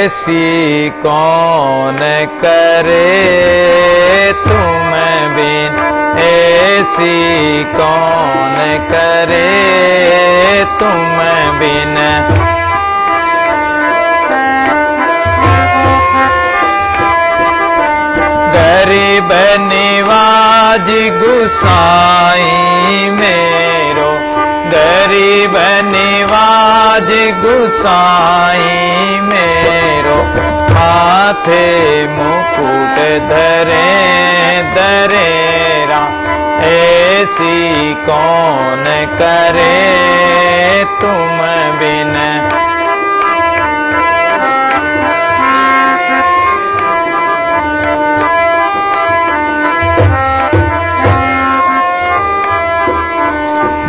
ऐसी कौन करे तुम बिन, ऐसी कौन करे तुम बिन। गरीब निवाज गुसाई मेरो, गरीब निवाज गुसाई मेरो। माथे मुकुट धरे दरेरा, ऐसी कौन करे तुम बिन।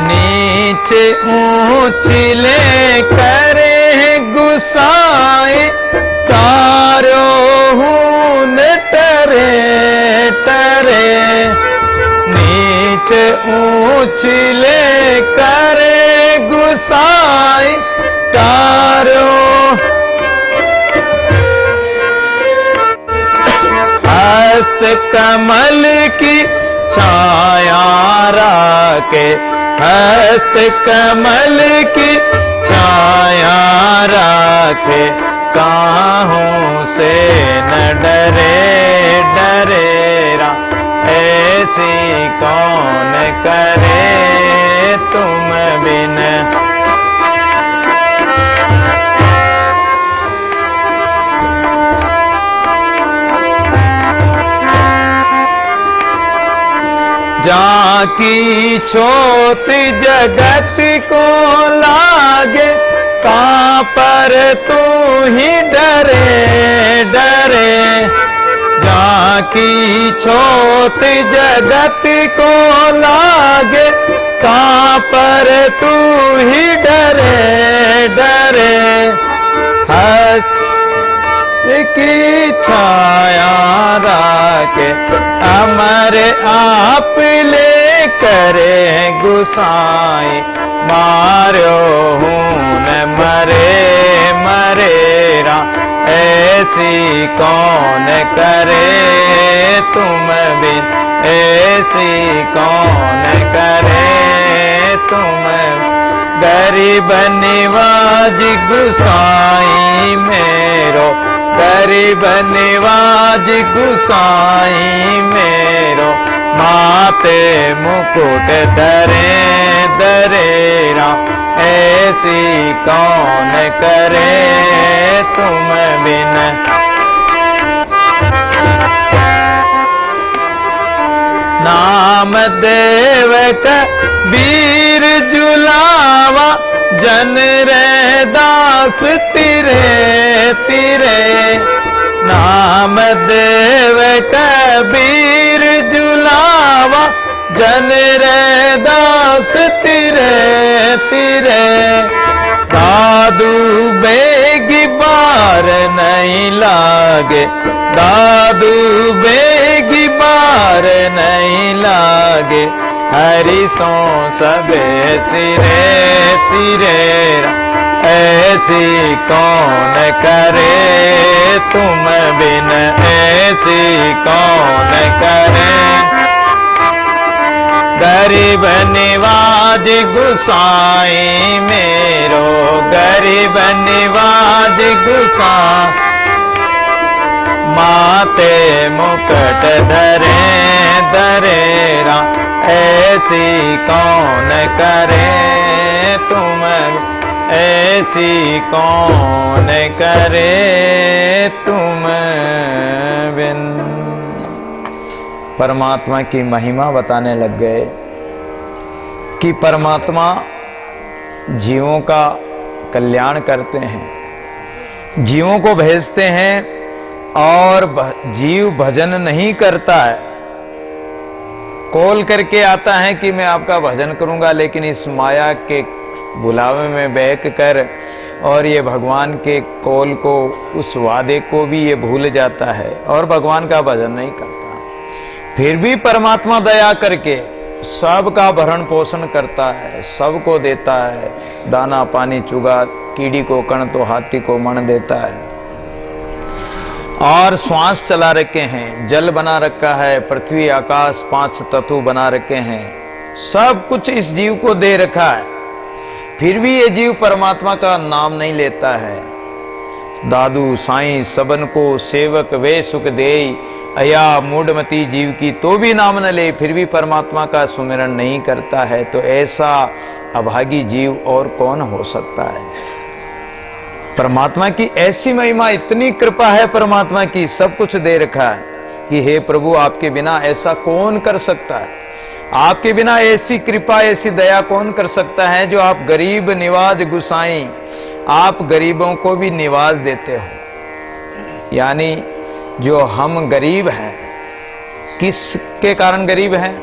नीचे ऊंचले करे गुसाए, तारो हून टरे टरे। नीचे ऊंचले करे गुसाए, तारो हस्त कमल की छाया राखे, हस्त कमल की छाया राखे। काहू से न डरे डरेरा, ऐसी कौन करे तुम बिन। जाकी छोट जगत को लागे, कहाँ पर तू ही डरे डरे। जाकी छोट जगत को लागे, कहाँ पर तू ही डरे डरे। हस्त की छाया राखे, अमर आप ले करे गुसाई। मारो हूं न मरे मरेरा, ऐसी कौन करे तुम बिन, ऐसी कौन करे तुम। गरीब निवाज गुसाई मेरो, गरीब निवाज गुसाई मेरो। माते मुकुट धरे दरेरा, ऐसी कौन करे तुम बिन। नाम देव का वीर जुलावा, जन रे दास तिरे तिरे। नाम देव कबीर जुलावा, जन रे दास तिरे तिरे। दादू बेगी बार नहीं लागे, दादू बेगी बार नहीं लागे। हरि सो सबे सिरे सिरेरा, ऐसी कौन करे तुम बिन, ऐसी कौन करे। गरीब निवाज गुसाई मेरो, गरीब निवाज गुसा। माते मुकुट धरे दरेरा, ऐसी कौन करे तुम, ऐसी कौन करे तुम बिन। परमात्मा की महिमा बताने लग गए कि परमात्मा जीवों का कल्याण करते हैं, जीवों को भेजते हैं और जीव भजन नहीं करता है। कॉल करके आता है कि मैं आपका भजन करूंगा, लेकिन इस माया के बुलावे में बहक कर और ये भगवान के कॉल को, उस वादे को भी ये भूल जाता है और भगवान का भजन नहीं करता। फिर भी परमात्मा दया करके सबका भरण पोषण करता है, सबको देता है, दाना पानी चुगा, कीड़ी को कण तो हाथी को मण देता है। और श्वास चला रखे हैं, जल बना रखा है, पृथ्वी आकाश 5 तत्व बना रखे हैं, सब कुछ इस जीव को दे रखा है, फिर भी ये जीव परमात्मा का नाम नहीं लेता है। दादू साईं सबन को सेवक वे सुख देई, अया मूढ़मती जीव की तो भी नाम न ले, फिर भी परमात्मा का सुमिरन नहीं करता है, तो ऐसा अभागी जीव और कौन हो सकता है। परमात्मा की ऐसी महिमा, इतनी कृपा है परमात्मा की, सब कुछ दे रखा है कि हे प्रभु आपके बिना ऐसा कौन कर सकता है, आपके बिना ऐसी कृपा ऐसी दया कौन कर सकता है, जो आप गरीब निवाज गुसाई, आप गरीबों को भी निवाज देते हो। यानी जो हम गरीब हैं, किसके कारण गरीब हैं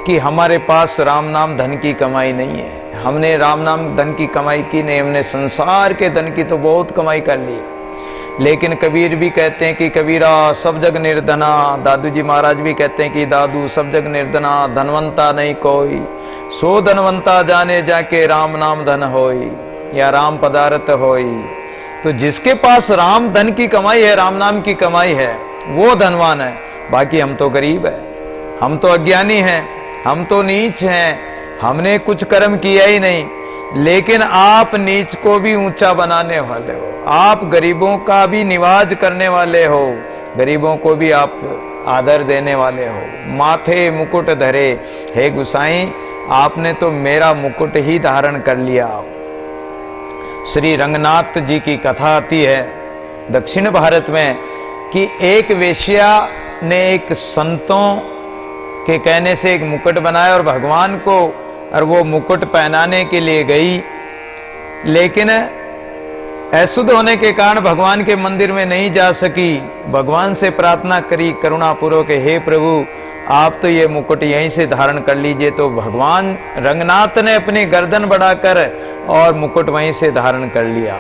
कि हमारे पास राम नाम धन की कमाई नहीं है, हमने राम नाम धन की कमाई की नहीं, हमने संसार के धन की तो बहुत कमाई कर ली। लेकिन कबीर भी कहते हैं कि कबीरा सब जग निर्धना, दादू जी महाराज भी कहते हैं कि दादू सब जग निर्धना, धनवंता नहीं कोई, सो धनवंता जाने जाके राम नाम धन होई, या राम पदार्थ होई। तो जिसके पास राम धन की कमाई है, राम नाम की कमाई है, वो धनवान है। बाकी हम तो गरीब है, हम तो अज्ञानी हैं, हम तो नीच हैं, हमने कुछ कर्म किया ही नहीं। लेकिन आप नीच को भी ऊंचा बनाने वाले हो, आप गरीबों का भी निवाज करने वाले हो, गरीबों को भी आप आदर देने वाले हो। माथे मुकुट धरे, हे गुसाई आपने तो मेरा मुकुट ही धारण कर लिया। श्री रंगनाथ जी की कथा आती है दक्षिण भारत में कि एक वेश्या ने एक संतों के कहने से एक मुकुट बनाया और भगवान को और वो मुकुट पहनाने के लिए गई, लेकिन अशुद्ध होने के कारण भगवान के मंदिर में नहीं जा सकी। भगवान से प्रार्थना करी करुणापूर्वक, हे प्रभु आप तो ये मुकुट यहीं से धारण कर लीजिए। तो भगवान रंगनाथ ने अपनी गर्दन बढ़ाकर और मुकुट वहीं से धारण कर लिया।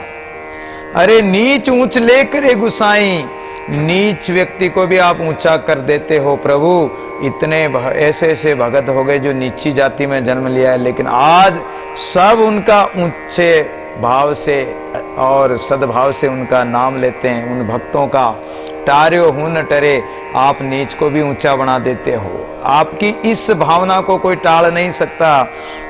अरे नीच ऊंच लेकर गुसाई, नीच व्यक्ति को भी आप ऊंचा कर देते हो प्रभु। इतने ऐसे ऐसे भगत हो गए जो नीची जाति में जन्म लिया है, लेकिन आज सब उनका ऊंचे भाव से और सद्भाव से उनका नाम लेते हैं। उन भक्तों का टार्यो हूं न टरे, आप नीच को भी ऊंचा बना देते हो। आपकी इस भावना को कोई टाल नहीं सकता।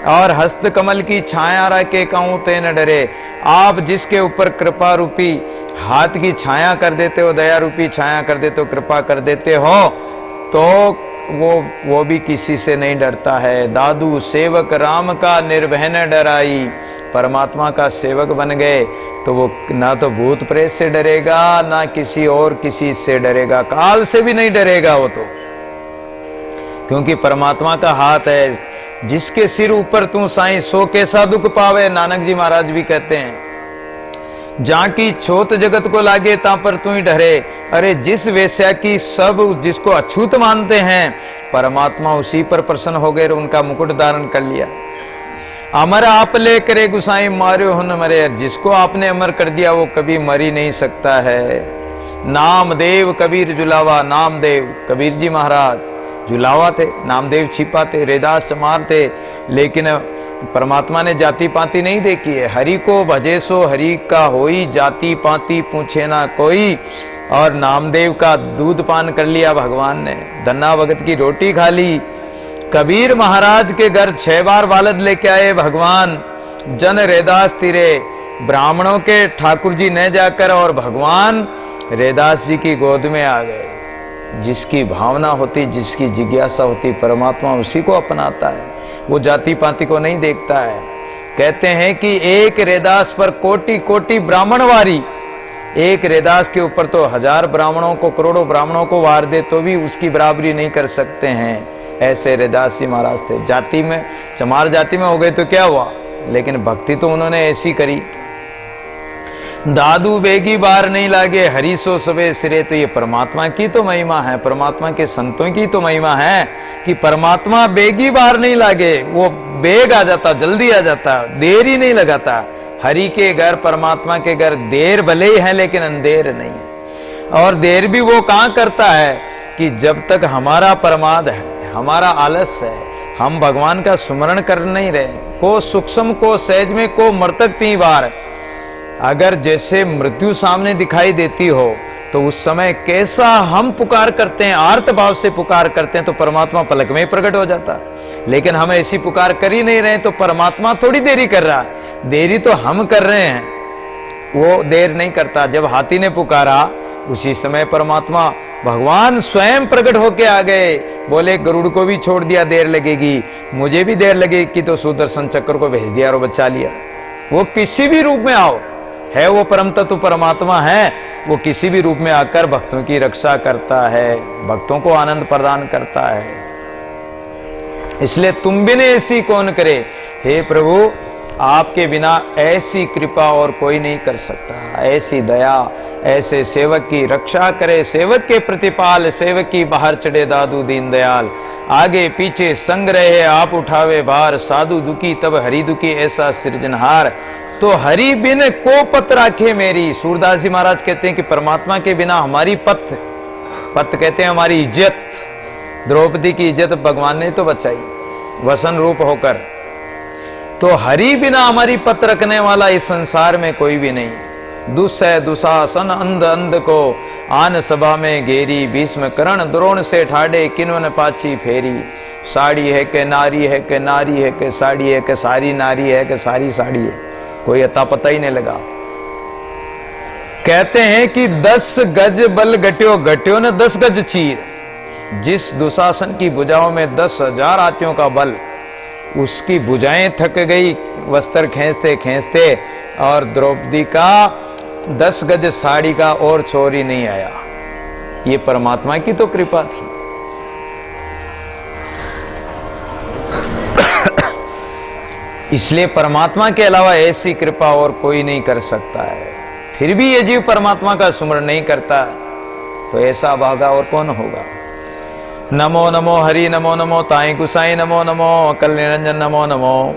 और हस्त कमल की छाया रखे कहूं ते न डरे, आप जिसके ऊपर कृपा रूपी हाथ की छाया कर देते हो, दया रूपी छाया कर देते हो, कृपा कर देते हो, तो वो भी किसी से नहीं डरता है। दादू सेवक राम का निर्भय न डराई, परमात्मा का सेवक बन गए तो वो ना तो भूत प्रेत से डरेगा, ना किसी और किसी से डरेगा, काल से भी नहीं डरेगा वो तो, क्योंकि परमात्मा का हाथ है। जिसके सिर ऊपर तू साईं सो कैसा दुख पावे, नानक जी महाराज भी कहते हैं। जहां की छोत जगत को लागे ता पर तू ही डरे। अरे जिस वेश्या की सब जिसको अछूत मानते हैं, परमात्मा उसी पर प्रसन्न हो गए, उनका मुकुट धारण कर लिया। अमर आप ले करे गुसाई मार्यो हुन मरे, जिसको आपने अमर कर दिया वो कभी मर ही नहीं सकता है। नामदेव कबीर जुलावा, नामदेव कबीर जी महाराज जुलावा थे, नामदेव छिपा थे, रैदास चमार थे, लेकिन परमात्मा ने जाति पाति नहीं देखी है। हरि को भजे सो हरि का होई, जाति पाति पूछे ना कोई। और नामदेव का दूध पान कर लिया भगवान ने, धन्ना भगत की रोटी खा ली। कबीर महाराज के घर 6 बार वालद लेके आए भगवान। जन रैदास तिरे, ब्राह्मणों के ठाकुर जी न जाकर और भगवान रैदास जी की गोद में आ गए। जिसकी भावना होती, जिसकी जिज्ञासा होती, परमात्मा उसी को अपनाता है, वो जाति पाति को नहीं देखता है। कहते हैं कि एक रैदास पर कोटि कोटि ब्राह्मण वारी, एक रैदास के ऊपर तो 1000 ब्राह्मणों को, करोड़ों ब्राह्मणों को वार दे तो भी उसकी बराबरी नहीं कर सकते हैं। ऐसे रैदास जी महाराज थे। जाति में, चमार जाति में हो गए तो क्या हुआ, लेकिन भक्ति तो उन्होंने ऐसी करी। दादू बेगी बार नहीं लागे, हरि सो सबे सिरे। तो ये परमात्मा की तो महिमा है, परमात्मा के संतों की तो महिमा है कि परमात्मा बेगी बार नहीं लागे, वो बेग आ जाता, जल्दी आ जाता, देर ही नहीं लगाता। हरि के घर, परमात्मा के घर देर भले ही है लेकिन अंधेर नहीं है। और देर भी वो कहां करता है कि जब तक हमारा प्रमाद है, हमारा आलस्य है, हम भगवान का स्मरण कर नहीं रहे। को सूक्ष्म को सहज में, को मर्तक 3 बार। अगर जैसे मृत्यु सामने दिखाई देती हो तो उस समय कैसा हम पुकार करते हैं, आर्त भाव से पुकार करते हैं, तो परमात्मा पलक में ही प्रकट हो जाता। लेकिन हम ऐसी पुकार कर ही नहीं रहे, तो परमात्मा थोड़ी देरी कर रहा है, देरी तो हम कर रहे हैं, वो देर नहीं करता। जब हाथी ने पुकारा उसी समय परमात्मा भगवान स्वयं प्रकट होके आ गए, बोले गरुड़ को भी छोड़ दिया, देर लगेगी, मुझे भी देर लगेगी, तो सुदर्शन चक्र को भेज दिया और बचा लिया। वो किसी भी रूप में आओ, है वो परम तत्व परमात्मा है, वो किसी भी रूप में आकर भक्तों की रक्षा करता है, भक्तों को आनंद प्रदान करता है। इसलिए तुम बिन ऐसी कौन करे, हे प्रभु आपके बिना ऐसी कृपा और कोई नहीं कर सकता, ऐसी दया, ऐसे सेवक की रक्षा करे, सेवक के प्रतिपाल, सेवक की बाहर चढ़े दादू दीन दयाल, आगे पीछे संग रहे आप उठावे भार, साधु दुखी तब हरि दुखी ऐसा सृजनहार, तो हरि बिन को पत राखे मेरी। सूरदास जी महाराज कहते हैं कि परमात्मा के बिना हमारी पत कहते हैं हमारी इज्जत, द्रौपदी की इज्जत भगवान ने तो बचाई वसन रूप होकर, तो हरि बिना हमारी पत रखने वाला इस संसार में कोई भी नहीं। दुस्सह दुशासन अंध अंध को आन सभा में घेरी, भीष्म कर्ण द्रोण से ठाडे किन्वन पाची फेरी, साड़ी है के नारी है के नारी है के साड़ी है के सारी नारी है के सारी साड़ी है, कोई अता पता ही नहीं लगा। कहते हैं कि 10 गज बल घट्यो, घट्यो ने 10 गज चीर, जिस दुशासन की भुजाओं में 10,000 हाथियों का बल, उसकी भुजाएं थक गई वस्त्र खींचते खींचते, और द्रौपदी का 10 गज साड़ी का और छोर ही नहीं आया। ये परमात्मा की तो कृपा थी। इसलिए परमात्मा के अलावा ऐसी कृपा और कोई नहीं कर सकता है। फिर भी ये जीव परमात्मा का सुमरण नहीं करता तो ऐसा भागा और कौन होगा। नमो नमो हरि नमो नमो ताई गुसाई नमो नमो अकल निरंजन नमो नमो।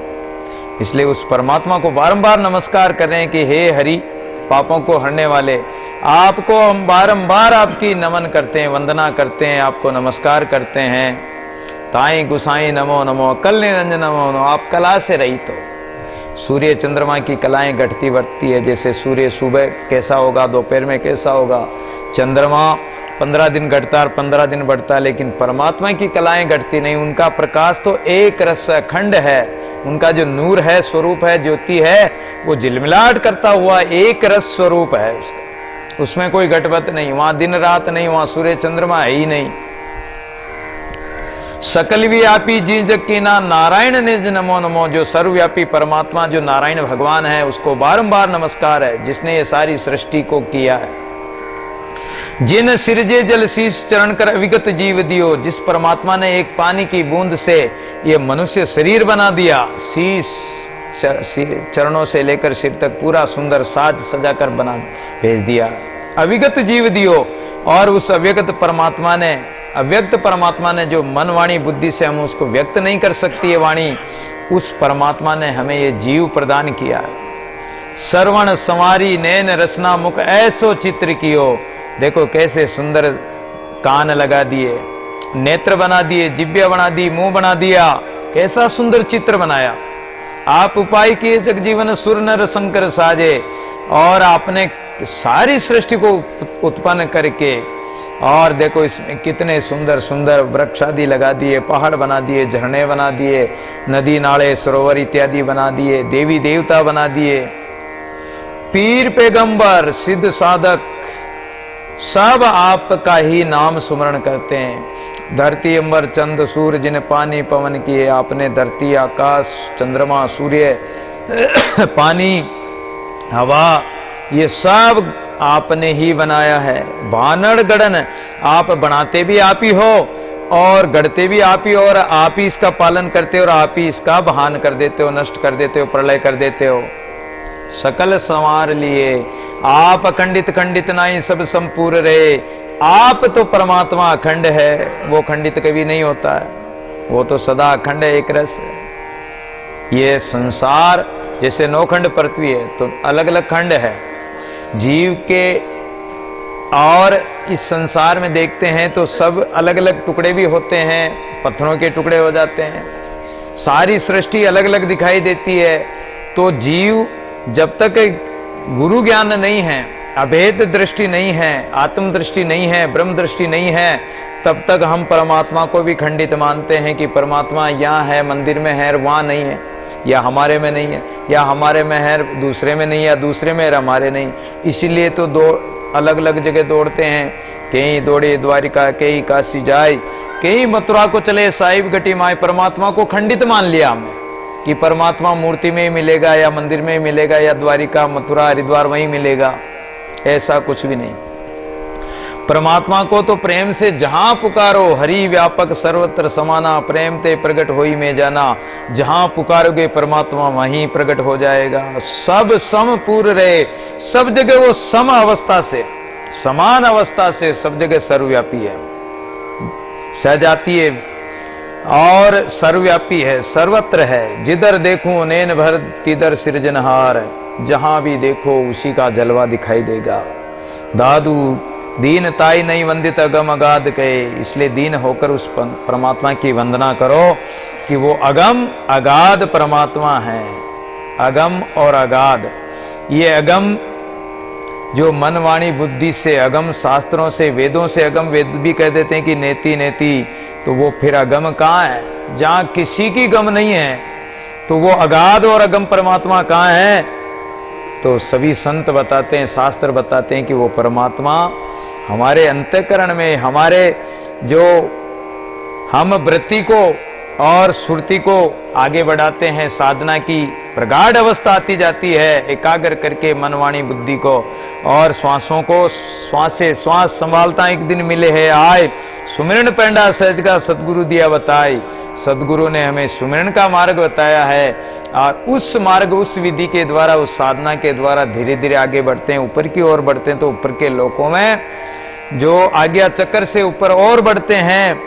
इसलिए उस परमात्मा को बारंबार नमस्कार कर रहे हैं कि हे हरि पापों को हरने वाले, आपको हम बारंबार आपकी नमन करते हैं, वंदना करते हैं, आपको नमस्कार करते हैं। ताई गुसाई नमो नमो अकल निरंजन नमो नमो। आप कला से रहित हो। सूर्य चंद्रमा की कलाएं घटती बढ़ती है, जैसे सूर्य सुबह कैसा होगा, दोपहर में कैसा होगा, चंद्रमा 15 दिन घटता और 15 दिन बढ़ता, लेकिन परमात्मा की कलाएं घटती नहीं। उनका प्रकाश तो एक रस अखंड है, उनका जो नूर है, स्वरूप है, ज्योति है, वो झिलमिलाहट करता हुआ एक रस स्वरूप है उसका, उसमें कोई घटवत नहीं, वहां दिन रात नहीं, वहां सूर्य चंद्रमा है ही नहीं। सकल व्यापी जी जग की ना नारायण निज नमो नमो। जो सर्वव्यापी परमात्मा जो नारायण भगवान है उसको बारंबार नमस्कार है, जिसने ये सारी सृष्टि को किया है। जिन सिरजे जल शीश चरण कर अविगत जीव दियो। जिस परमात्मा ने एक पानी की बूंद से ये मनुष्य शरीर बना दिया, शीश चरणों से लेकर सिर तक पूरा सुंदर साज सजाकर बना भेज दिया। अविगत जीव दियो। और उस अव्यक्त परमात्मा ने, अव्यक्त परमात्मा ने जो मन वाणी बुद्धि से हम उसको व्यक्त नहीं कर सकती है वाणी, उस परमात्मा ने हमें ये जीव प्रदान किया। श्रवण संवारी नैन रसना मुख ऐसो चित्र कियो। देखो कैसे सुंदर कान लगा दिए, नेत्र बना दिए, जिब्या बना दी, मुंह बना दिया, कैसा सुंदर चित्र बनाया। आप उपाय किए जग जीवन सुर नर शंकर साजे। और आपने सारी सृष्टि को उत्पन्न करके, और देखो इसमें कितने सुंदर सुंदर वृक्ष आदि लगा दिए, पहाड़ बना दिए, झरने बना दिए, नदी नाले सरोवर इत्यादि बना दिए, देवी देवता बना दिए, पीर पैगंबर सिद्ध साधक सब आपका ही नाम सुमरण करते हैं। धरती अंबर चंद सूर्य जिन पानी पवन किए। आपने धरती आकाश चंद्रमा सूर्य पानी हवा ये सब आपने ही बनाया है। भानड़ गड़न आप बनाते भी आप ही हो और गढ़ते भी आप ही, और आप ही इसका पालन करते हो और आप ही इसका बहान कर देते हो, नष्ट कर देते हो, प्रलय कर देते हो। सकल संवार लिए आप अखंडित खंडित नहीं सब संपूर्ण रहे। आप तो परमात्मा अखंड है, वो खंडित कभी नहीं होता है, वो तो सदा अखंड है, एक रस है। ये संसार जैसे 9 खंड पृथ्वी है तो अलग अलग खंड है जीव के, और इस संसार में देखते हैं तो सब अलग अलग टुकड़े भी होते हैं, पत्थरों के टुकड़े हो जाते हैं, सारी सृष्टि अलग अलग दिखाई देती है। तो जीव जब तक गुरु ज्ञान नहीं है, अभेद दृष्टि नहीं है, आत्म दृष्टि नहीं है, ब्रह्म दृष्टि नहीं है, तब तक हम परमात्मा को भी खंडित मानते हैं कि परमात्मा यहाँ है, मंदिर में है, वहां नहीं है, या हमारे में नहीं है, या हमारे में है दूसरे में नहीं, या दूसरे में हमारे नहीं। इसीलिए तो दो अलग अलग जगह दौड़ते हैं, कहीं दौड़े द्वारिका, कहीं काशी जाए, कहीं मथुरा को चले, साहिब घटी माए। परमात्मा को खंडित मान लिया हमने कि परमात्मा मूर्ति में ही मिलेगा, या मंदिर में ही मिलेगा, या द्वारिका मथुरा हरिद्वार वहीं मिलेगा। ऐसा कुछ भी नहीं। परमात्मा को तो प्रेम से जहां पुकारो, हरि व्यापक सर्वत्र समाना, प्रेम ते प्रगट होई में जाना। जहां पुकारोगे परमात्मा वहीं प्रगट हो जाएगा। सब सम पूर्ण रहे, सब जगह वो सम अवस्था से, समान अवस्था से सब जगह सर्वव्यापी है, सजातीय और सर्वव्यापी है, सर्वत्र है। जिधर देखूं नैन भर तिधर सृजनहार, जहां भी देखो उसी का जलवा दिखाई देगा। दादू दीन ताई नहीं वंदित अगम अगाध कहे, इसलिए दीन होकर उस परमात्मा की वंदना करो कि वो अगम अगाध परमात्मा है। अगम और अगाध, ये अगम जो मन वाणी बुद्धि से, अगम शास्त्रों से, वेदों से अगम, वेद भी कह देते हैं कि नेति नेति, तो वो फिर अगम कहां है? जहां किसी की गम नहीं है, तो वो अगाध और अगम परमात्मा कहां है? तो सभी संत बताते हैं, शास्त्र बताते हैं कि वो परमात्मा हमारे अंतःकरण में, हमारे जो हम वृत्ति को और सुरति को आगे बढ़ाते हैं, साधना की प्रगाढ़ अवस्था आती जाती है, एकाग्र करके मन वाणी बुद्धि को और श्वासों को, श्वास से श्वास संभालता एक दिन मिले है आए, सुमिरन पेंडा सहज का सदगुरु दिया बताई। सदगुरु ने हमें सुमिरन का मार्ग बताया है, और उस मार्ग, उस विधि के द्वारा, उस साधना के द्वारा धीरे धीरे आगे बढ़ते हैं, ऊपर की ओर बढ़ते हैं। तो ऊपर के लोकों में जो आज्ञा चक्र से ऊपर और बढ़ते हैं,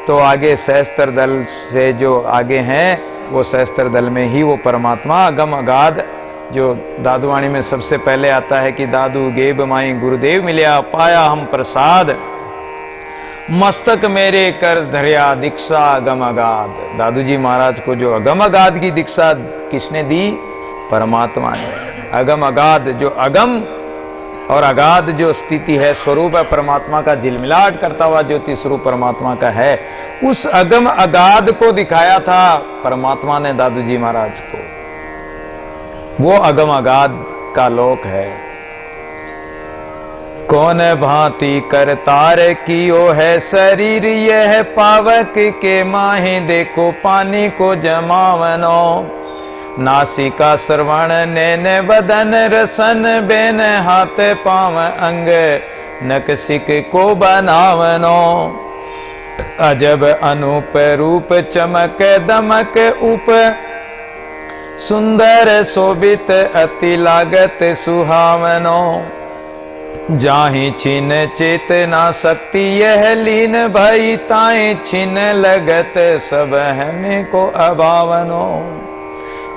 तो आगे सहस्त्र दल से जो आगे हैं, वो सहस्त्र दल में ही वो परमात्मा अगम अगाध, जो दादुवाणी में सबसे पहले आता है कि दादू गेब माई गुरुदेव मिलिया, पाया हम प्रसाद, मस्तक मेरे कर धरिया दीक्षा अगम अगाध। दादू जी महाराज को जो अगम अगाध की दीक्षा किसने दी? परमात्मा ने। अगम अगाध, जो अगम और अगाध जो स्थिति है, स्वरूप है परमात्मा का, झिलमिलाहट करता हुआ ज्योति स्वरूप परमात्मा का है, उस अगम अगाध को दिखाया था परमात्मा ने दादू जी महाराज को। वो अगम अगाध का लोक है। कौन भांति करतार कियो है शरीर यह पावक के माहे, देखो पानी को जमावनो। नासिका श्रवण नैन बदन रसन, बेन हाथ पांव अंग नकसिक को बनावनो। अजब अनूप रूप चमक दमक उप, सुंदर शोभित अति लागत सुहावनो। जाहि छिन चेतना शक्ति यह लीन, भई ताए छिन लगत सब हने को अभावनो।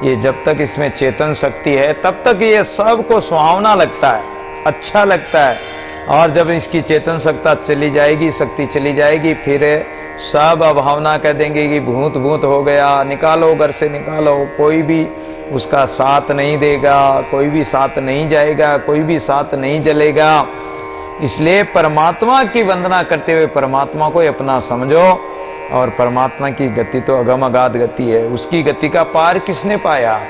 ये जब तक इसमें चेतन शक्ति है तब तक ये सबको सुहावना लगता है, अच्छा लगता है, और जब इसकी चेतन शक्ति चली जाएगी, शक्ति चली जाएगी, फिर सब अभावना कह देंगे कि भूत भूत हो गया, निकालो घर से निकालो। कोई भी उसका साथ नहीं देगा, कोई भी साथ नहीं जाएगा, कोई भी साथ नहीं जलेगा। इसलिए परमात्मा की वंदना करते हुए परमात्मा को अपना समझो, और परमात्मा की गति तो अगम अगाध गति है। उसकी गति का पार किसने पाया?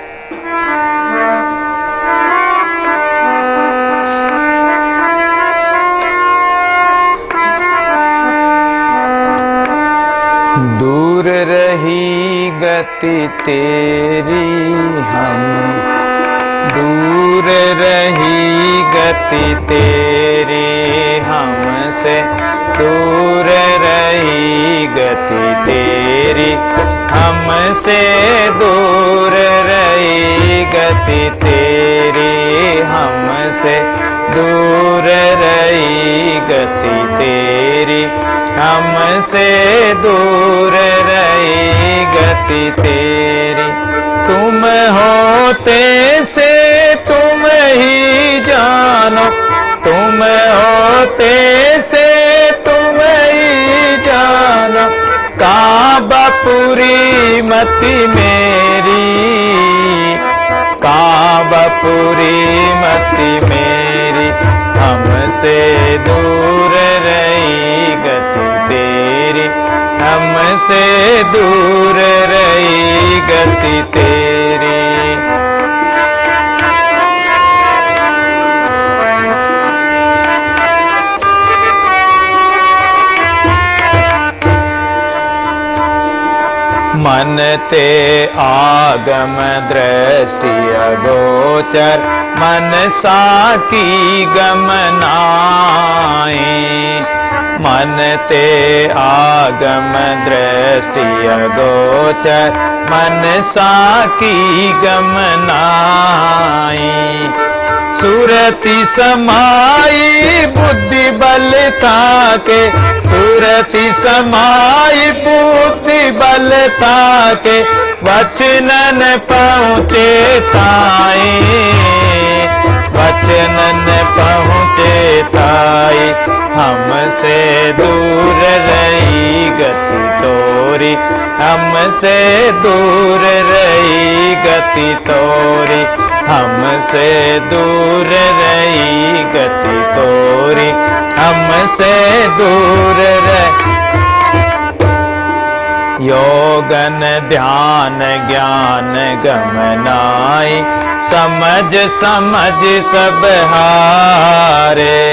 दूर रही गति तेरी हम, दूर रही गति तेरी हमसे, दूर रही गति तेरी हमसे, दूर रही गति तेरी हमसे, दूर रही गति तेरी हमसे, दूर रही गति तेरी। तुम होते से तुम ही जानो, तुम होते से तुम ही जानो, काबापुरी मति मेरी, काबापुरी मति मति मेरी, हमसे दूर रही गति तेरी, हमसे दूर रही गति तेरी। मन ते आगम दृष्टि अगोचर, मन साकी गमनाई। मन ते आगम दृष्टि अगोचर, मन साकी गमनाई। सुरति समाई बुद्धि बल ताके, सुरति समाई बुद्धि बल ताके, वचनन पहुँचे ताई, वचनन पहुँचे ताई। हमसे दूर रही गति तोरी, हमसे दूर रही गति तोरी, हमसे दूर रही गति तोरी, हमसे दूर रही। योगन ध्यान ज्ञान गमनाई, समझ समझ सब हारे।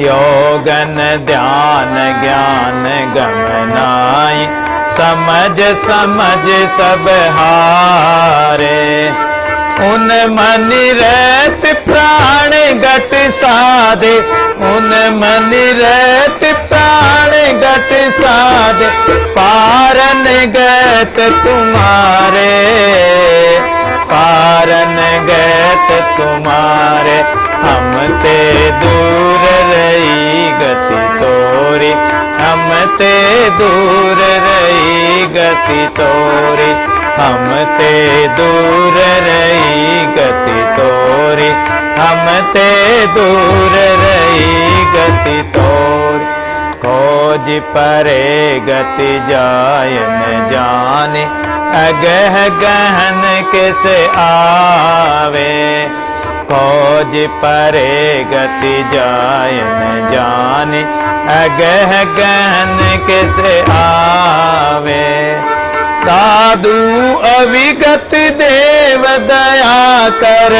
योगन ध्यान ज्ञान गमनाई, समझ समझ सब हारे। उन मन रहत प्राण घट साधे, उन मन रहत प्राण घट साधे। पारन गत तुम्हारे, पारन गत तुम्हारे। हम ते दूर रही गति तोरी, हम ते दूर रही गति तोरी, हम ते दूर रही गति तोरी, हम ते दूर रही गति तोरी। खोज परे गति जाय न जाने, अगह गहन किस आवे। खोज परे गति जाय न जाने, अगह गहन किस आवे। साधु अविगत देव दया कर,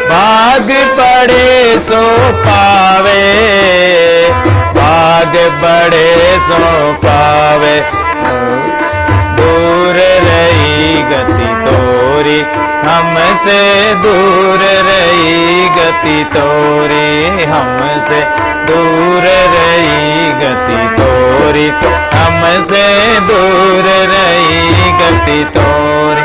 भाग बड़े सो पावे, भाग बड़े सो पावे। दूर रही गति तोरी, हमसे दूर रही गति तोरी, हमसे दूर रही गति तोरी, हमसे दूर रही गति तोरी।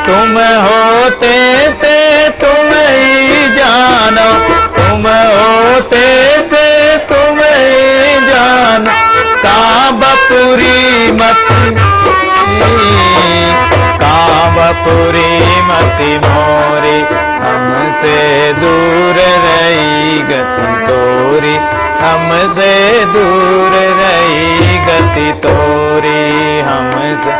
तुम होते से तुम ही जानो, तुम होते से तुम ही जानो। काबपुरी मति, काबपुरी मति मोरी, हमसे दूर रही गति तोरी, हमसे दूर रही गति तोरी, हमसे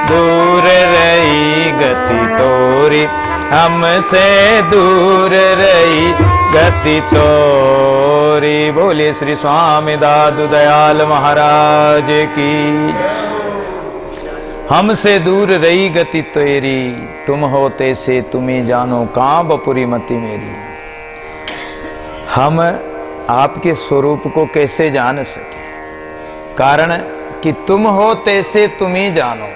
दूर रही गति तोरी, हमसे दूर रही गति तोरी। बोले श्री स्वामी दादू दयाल महाराज की। हमसे दूर रही गति तेरी, तुम होते से तुम्हें जानो, काबपुरी मति मेरी। हम आपके स्वरूप को कैसे जान सके? कारण कि तुम हो तैसे तुम ही जानो।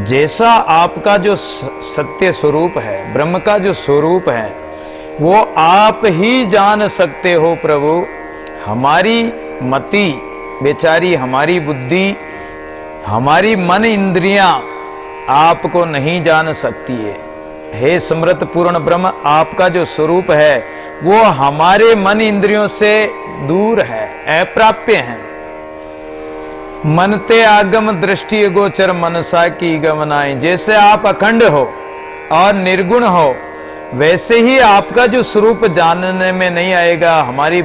जैसा आपका जो सत्य स्वरूप है, ब्रह्म का जो स्वरूप है, वो आप ही जान सकते हो प्रभु। हमारी मति बेचारी, हमारी बुद्धि, हमारी मन इंद्रियां आपको नहीं जान सकती है। हे समृत पूर्ण ब्रह्म, आपका जो स्वरूप है वो हमारे मन इंद्रियों से दूर है, अप्राप्य है। मनते आगम दृष्टि गोचर मनसा की गमनाएं। जैसे आप अखंड हो और निर्गुण हो, वैसे ही आपका जो स्वरूप जानने में नहीं आएगा। हमारी